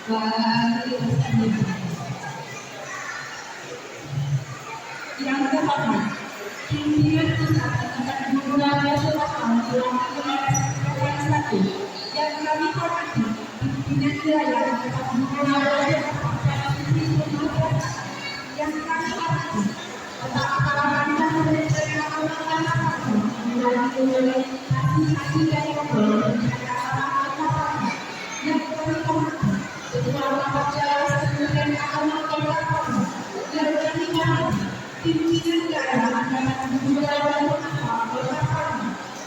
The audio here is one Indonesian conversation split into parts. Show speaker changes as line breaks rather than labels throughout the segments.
Yang keempat, pimpinan pusat akan memulai selatan yang satu. Yang kami hormati, pimpinan wilayah akan memulai yang kami hormati. Kata-kata mulai kasih dari yang kami hormati. Ketua Majelis Kemudian akan melakukan yang kami hormati. Pimpinan daerah akan memulai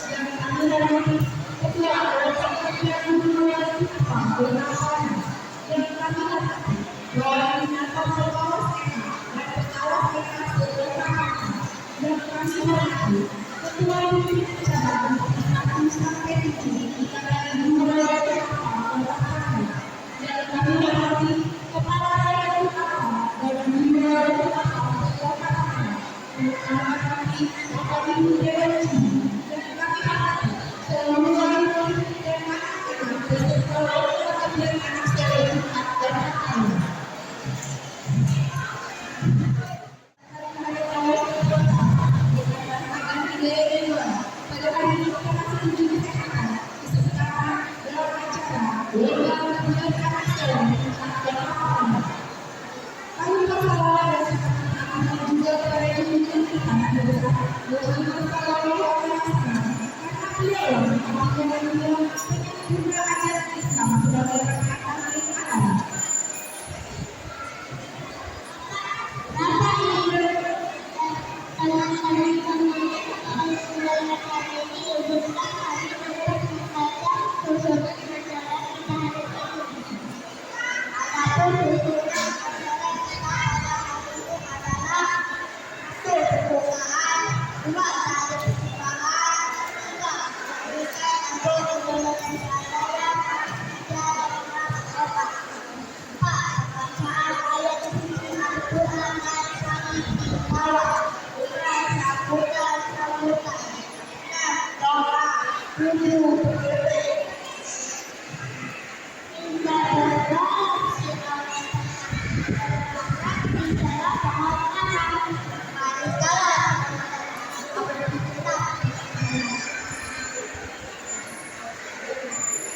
yang kami hormati. Ketua yang memulai yang kami hormati.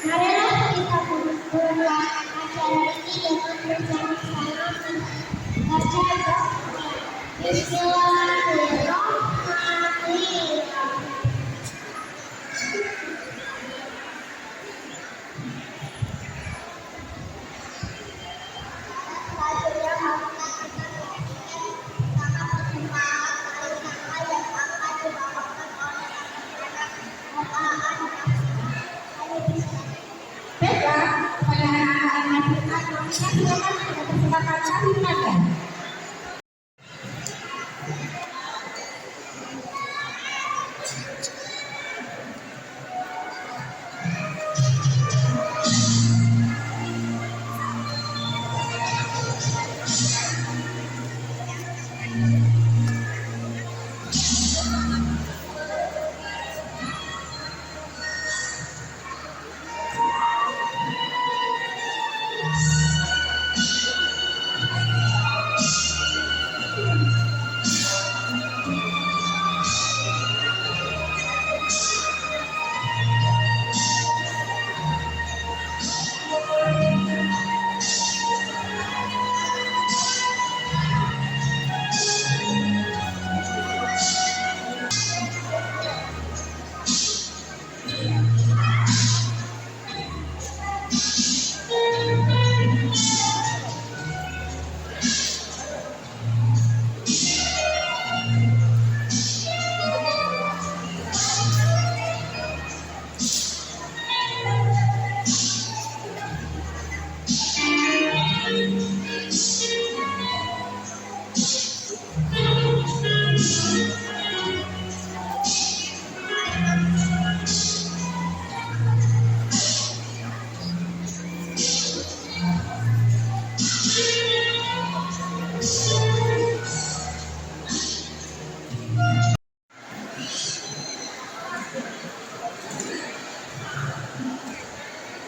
Marilah kita memulai acara ini dengan bersama-sama. Bismillahirrahmanirrahim.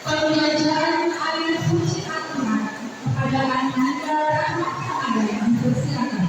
Pembelajaran air suci aku kepada Anda yang dipersilakan.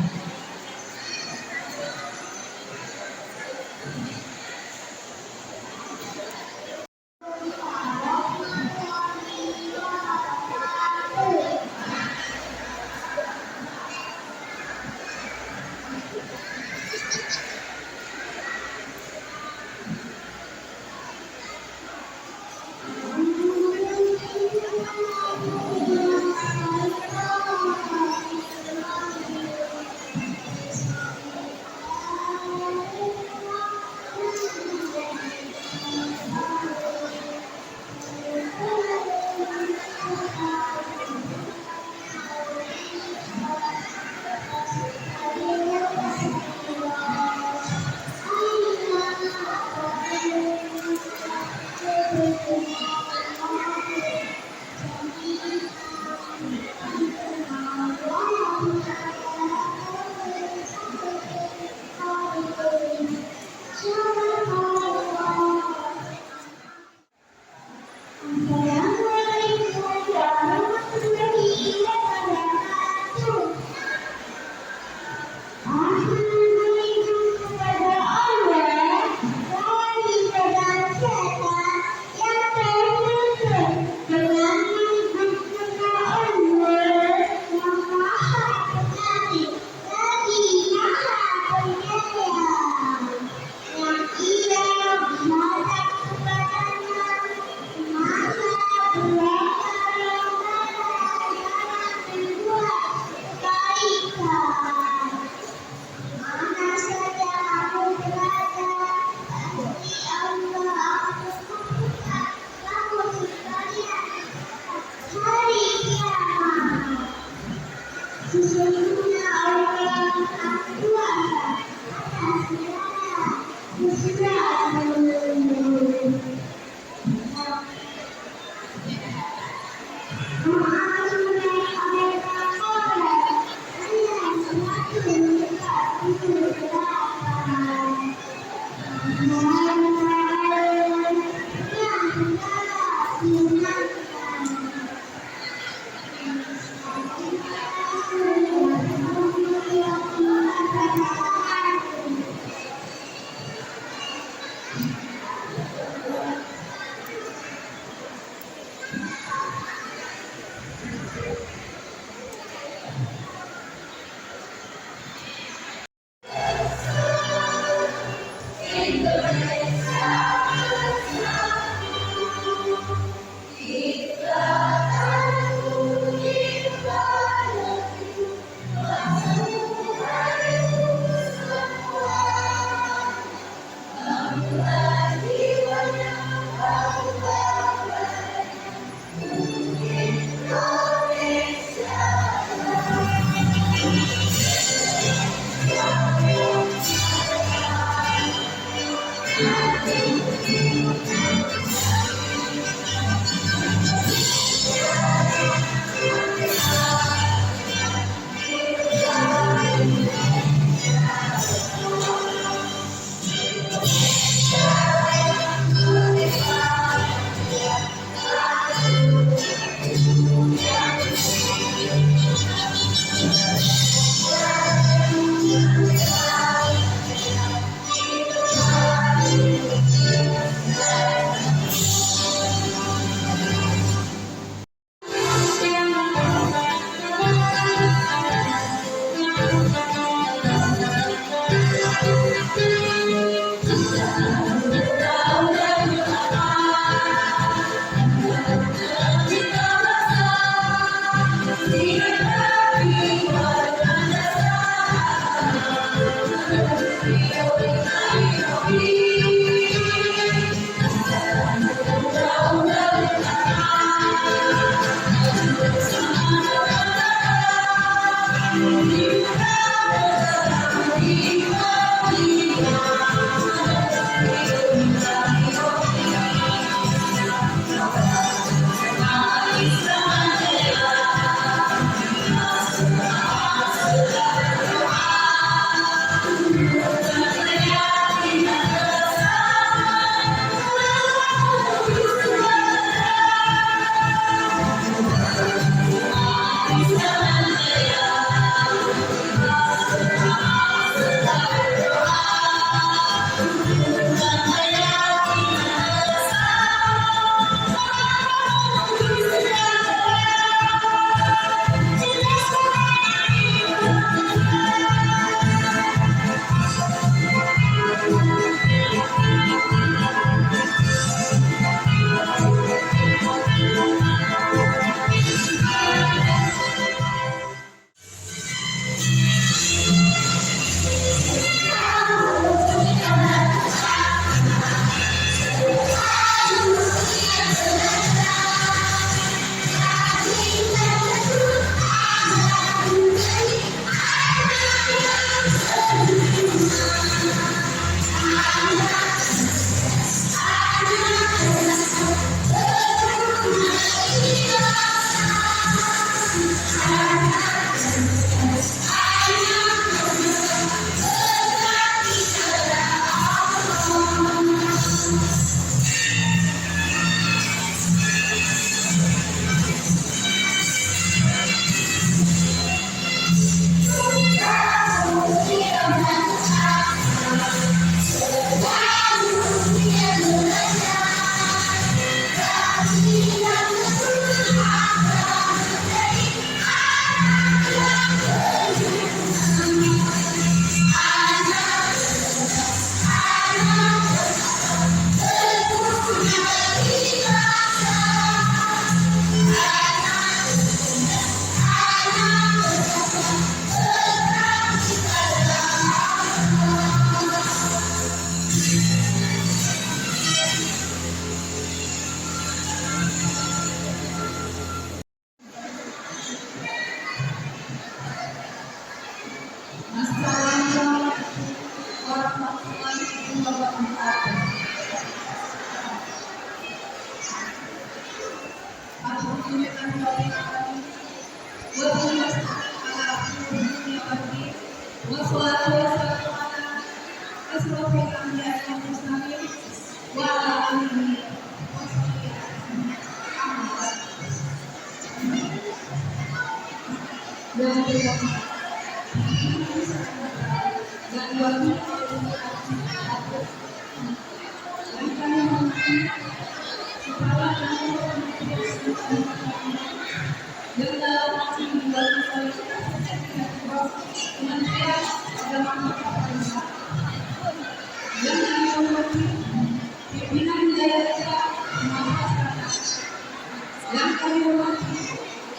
yang kami hormati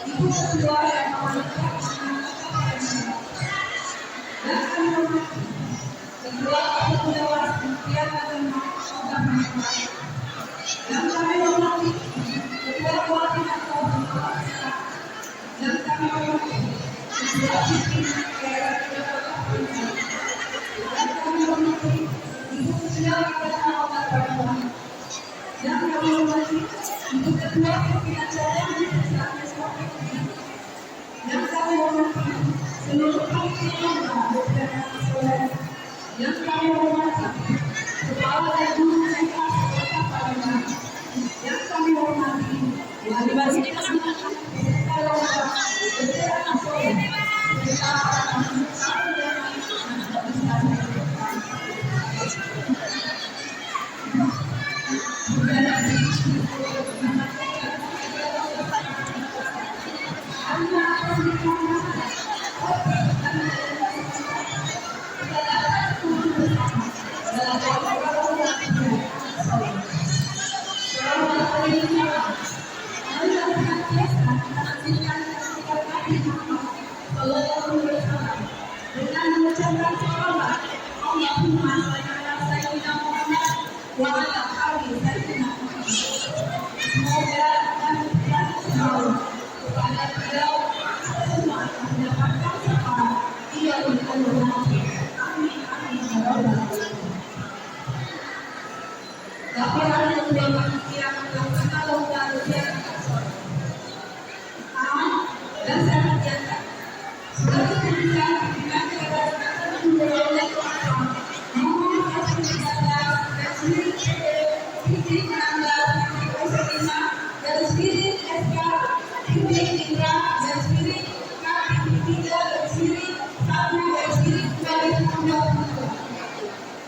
Ibu Ketua dan Panitia yang kami hormati Ketua Kepala Dewan Kementerian Agama yang kami hormati Ketua Koordinator Pengawas yang kami hormati Ketua Pimpinan Daerah yang kami hormati Ibu Ketua Agama Obat-Obatan yang kami hormati Ibu Ketua Pimpinan Cabang yang kami hormati seluruh pimpinan yang kami hormati Kepala dan Guru TK Kota Palembang yang kami hormati Wali Masjid dengan mengucapkan selamat Allahumma shalli ala sayyidina Muhammad wa ala ali sayyidina Muhammad. Semoga kami selalu kepada beliau semua mendapatkan syafaat ia untuk Allah. Amin amin ya rabbal alamin. Tapi ada dua manusia yang kalau manusia dan sangat biasa. Sudah terbiasa dengan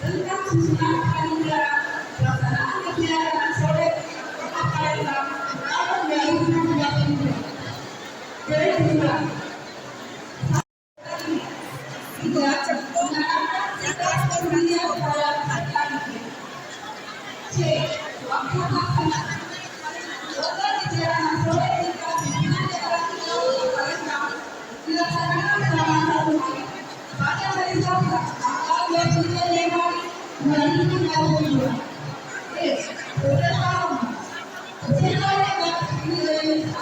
tentang susunan panitia pelaksanaan kegiatan sore Palembang tahun 2020. Jadi juga tidak mengatakan atas kemudian pada kami. C. Waktu pelaksanaan Kota kegiatan sore tingkat pimpinan daerah Palembang dilaksanakan selama 1 hari pada hari Selasa tanggal 23 Januari 2022. Bersama Ketua Dewan Pimpinan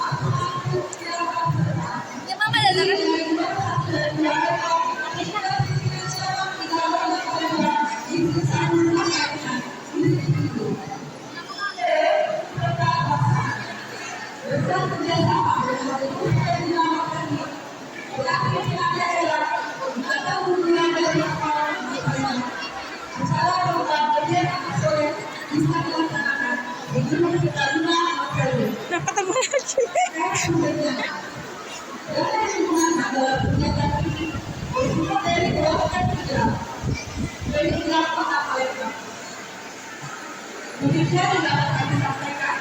Demikian dapat kami sampaikan.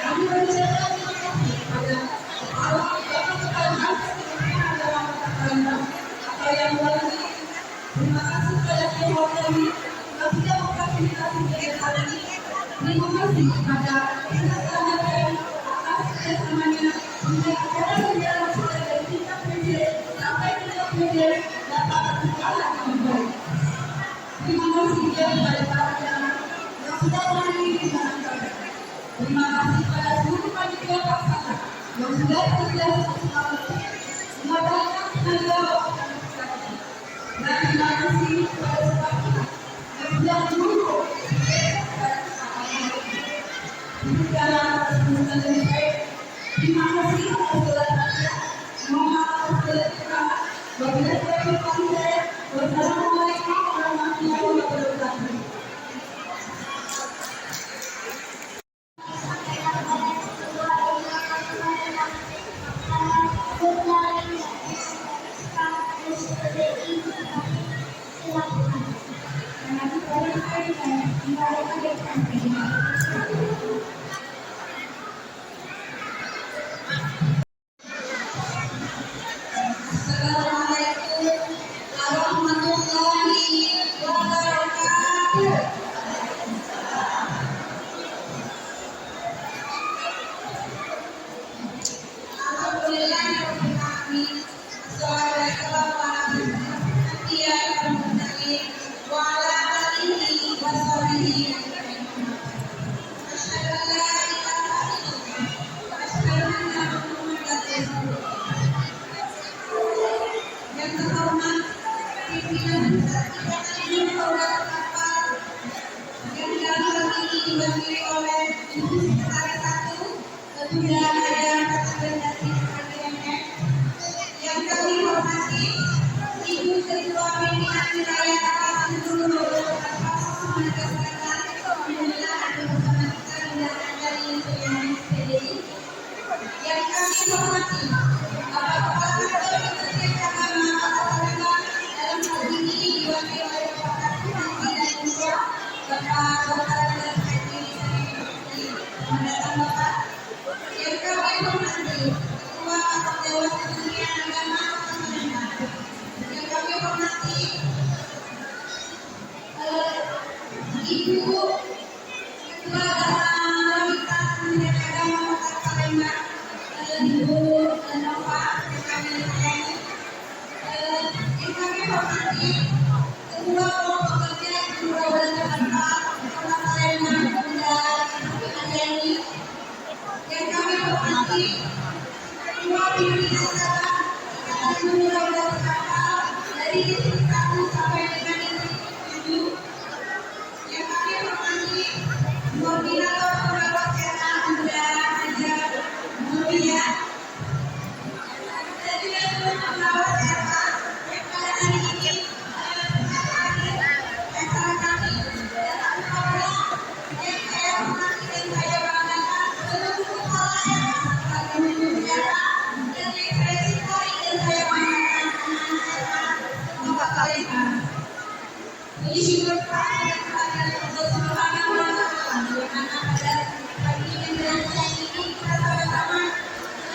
Kami mengucapkan terima kasih kepada Allah Bapak Kepala Pimpinan dalam Kota Palembang atau yang berarti terima kasih kepada pihak kami yang sudah memfasilitasi kegiatan ini. Terima kasih kepada Istana Negara atas kerjasamanya hingga acara berjalan mulai dari tingkat PD sampai tingkat PD dapat berjalan dengan baik. Terima kasih juga kepada para jamaah yang sudah menghadiri undangan. Terima kasih kepada seluruh panitia pelaksana yang sudah bekerja selama mengadakan tenaga waktu dan kesehatan. Dan terima kasih kepada semua yang sudah mendukung demikianlah kesempatan dari saya. Terima kasih atas segala mohon maaf atas segala kekurangan. Wabillahi taufiq wal hidayah. Wassalamualaikum warahmatullahi wabarakatuh. Assalamualaikum warahmatullahi wabarakatuh. Alhamdulillah rabbil alamin. Wassalatu wassalamu wa ala alihi wa sahbihi ajma'in. Asyhadu an la ilaha illallah wa asyhadu anna Muhammadan rasulullah. Yang terhormat pimpinan ini Saudara Kapal yang dalam hal ini diwakili oleh Ibu Sekretaris 1 juga ada Kata Bendasi KDMM. Yang kami hormati Ibu Ketua Pimpinan Wilayah Kabupaten Gunung Semenaga Selatan, alhamdulillah ada bersama kita undangan dari Suryani PDI. Yang kami hormati Bapak Kepala Kantor Kementerian Agama Kota Palembang, dalam hal ini diwakili oleh Bapak Haji dan Umroh, Bapak Dr. Haji Selamat datang Bapak. Yang kami hormati Ketua Dewan Kementerian Agama Kota Palembang. Yang kami hormati Ibu Ketua Wanita Kementerian Agama Kota Palembang, Ibu Nova, yang kami sayangi. Yang kami hormati Ketua Kelompok Kerja Guru dan Jakarta Kota Palembang, Bunda Adiani. Yang kami hormati Ketua Pimpinan Cabang Ikatan Guru dan Jakarta dari distrik 1 sampai dengan distrik 7. Yang kami hormati Koordinator Perawat Kesehatan Bunda Haja Mulia dan juga seluruh perawat kesehatan yang pada hari ini menghadiri acara kami. Dan alhamdulillah yang saya hormati dan saya banggakan seluruh kepala daerah Kabupaten Negara dan yang saya cintai dan saya banggakan anak-anak Bapak Palembang. Puji syukur kepada Allah Subhanahu wa Ta'ala, di mana pada pagi dan siang ini kita sama-sama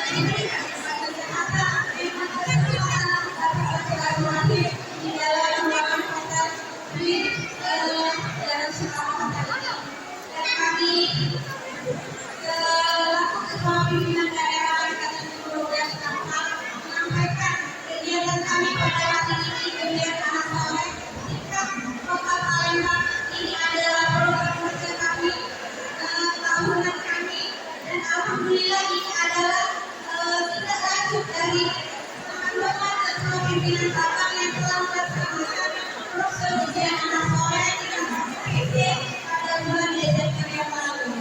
diberikan kesehatan yang kesehatan dapat silaturahmi di dalam ruangan hotel di dalam sekolah ini. Dan kami selaku Ketua Pimpinan Daerah Ikatan Guru dan Jakarta menyampaikan kegiatan kami pada hari ini, kegiatan anak soleh tingkat Kota Palembang. Ini adalah program kerja kami tahunan kami, dan alhamdulillah ini adalah tindak lanjut dari teman-teman Ketua Pimpinan Cabang yang telah melaksanakan proses ujian anak soleh dengan KPP pada bulan Desember yang lalu.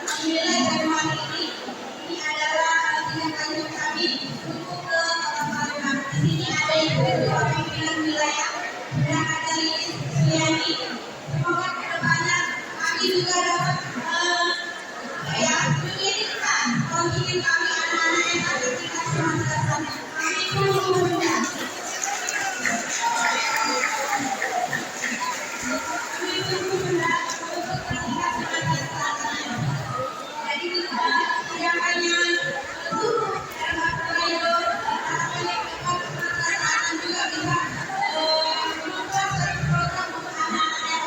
Alhamdulillah Januari ini adalah tindak lanjut kami untuk ke Kota Palembang. Di sini ada Ibu Ketua Pimpinan Wilayah dan ada Lilis Suryani. Semoga kedepannya kami juga dapat mengirimkan kontingen kami anak-anak yang ada di masa depan. Kami tunggu Bunda. Kami tunggu Bunda untuk bertingkat sebagai pelaksana. Jadi kita yang hanya seluruh dalam periode harapannya dapat pelaksanaan juga bisa membuat satu program untuk anak-anak yang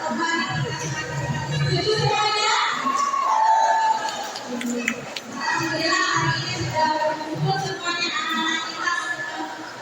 kembali ke masyarakat. Setuju semuanya? Alhamdulillah hari ini sudah berkumpul semuanya anak-anak kita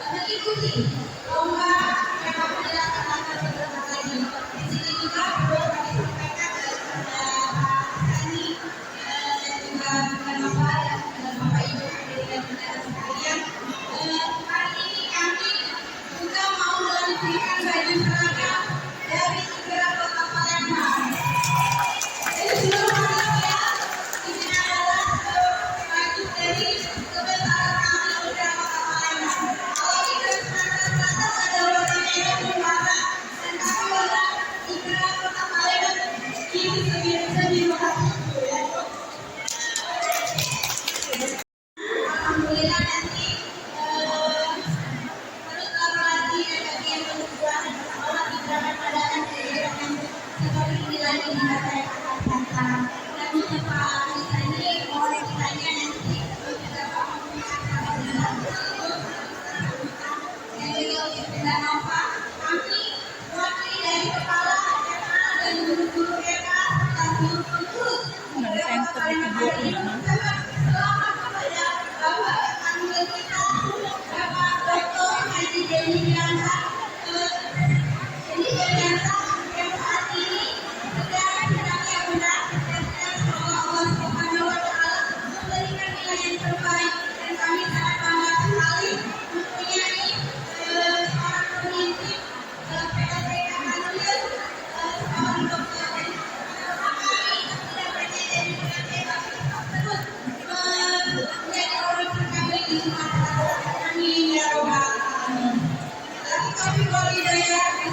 alhamdulillah nanti terus lama lagi ada bagian kedua Allah diberikan padanan kegiatan seperti ini lagi di saya katakan dan beberapa ini oleh kitanya nanti kita dan apa kami wakil dari kepala dan guru-guru EK dan guru-guru selamat kepada Bapak Kanwil kita Bapak Dr. Haji Deni Wiransa yang saat ini sedang yang benar dan semoga Allah Subhanahu wa Ta'ala memberikan nilai yang terbaik dan kami sangat bangga sekali mempunyai seorang pemimpin PLTK Kanwil seorang dokter dan kami tidak berjaya dari PLTK terus menjadi orang terbaik di Sumatera Selatan. Amin ya Rabbal Alamin.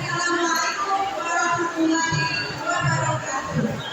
Assalamualaikum warahmatullahi wabarakatuh.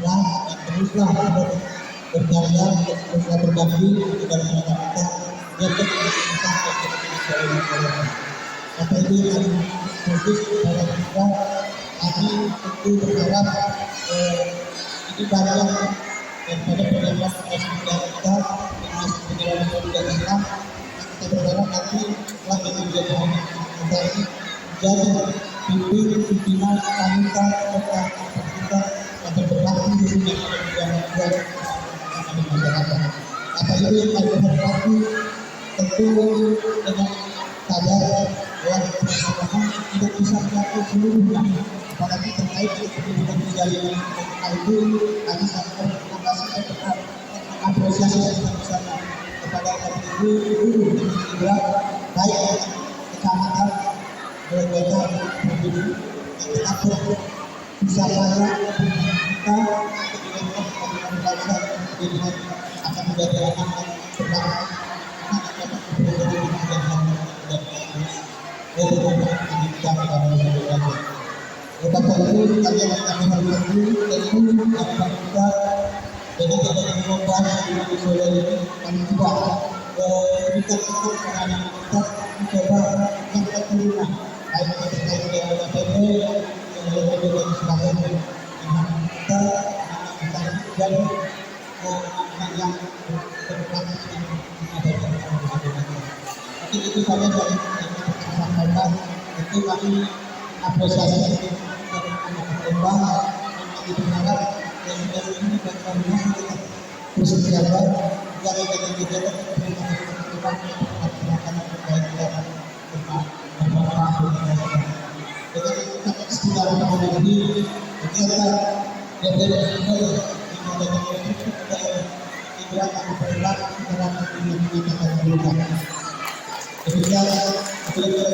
berbenah dan teruslah berkarya untuk berbagi kepada masyarakat yang kita apa itu yang khusus pada kita kami tentu berharap ini bagian daripada pendapat SPK kita yang masih berjalan dengan Islam. Kita berharap nanti setelah itu menjadi ini jadi pimpinan wanita serta kita akan berbakti dengan masyarakat. Apa itu yang kami berbakti tentu dengan sadar bahwa bersama tidak bisa melakukan seluruhnya, apalagi terkait dengan pendidikan itu kami sangat berterima kasih apresiasi besar kepada guru juga baik kecamatan berbeda berbeda kita bisa banyak kita dengan bangsa dengan akan menjadi anak berbangsa Bapak Ibu kalian yang kami hormati, tentu akan kita jadi kita membahas di sore ini kami juga berikan sesuatu kepada anak kita mencoba yang terima baik terkait dengan APB yang dengan sebagainya kita dan anak yang berproses mungkin itu saja dari yang kita sampaikan. Itu kami apresiasi dari Lembang yang kami berharap yang ini bagaimana kita terus berjalan dari kegiatan kita melakukan terkait dengan dengan istilah tahun ini kegiatan yang berbeda dengan ibarat berlaku dalam kegiatan berlaku. Demikian apabila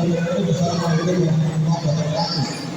kita bersama warahmatullahi wabarakatuh.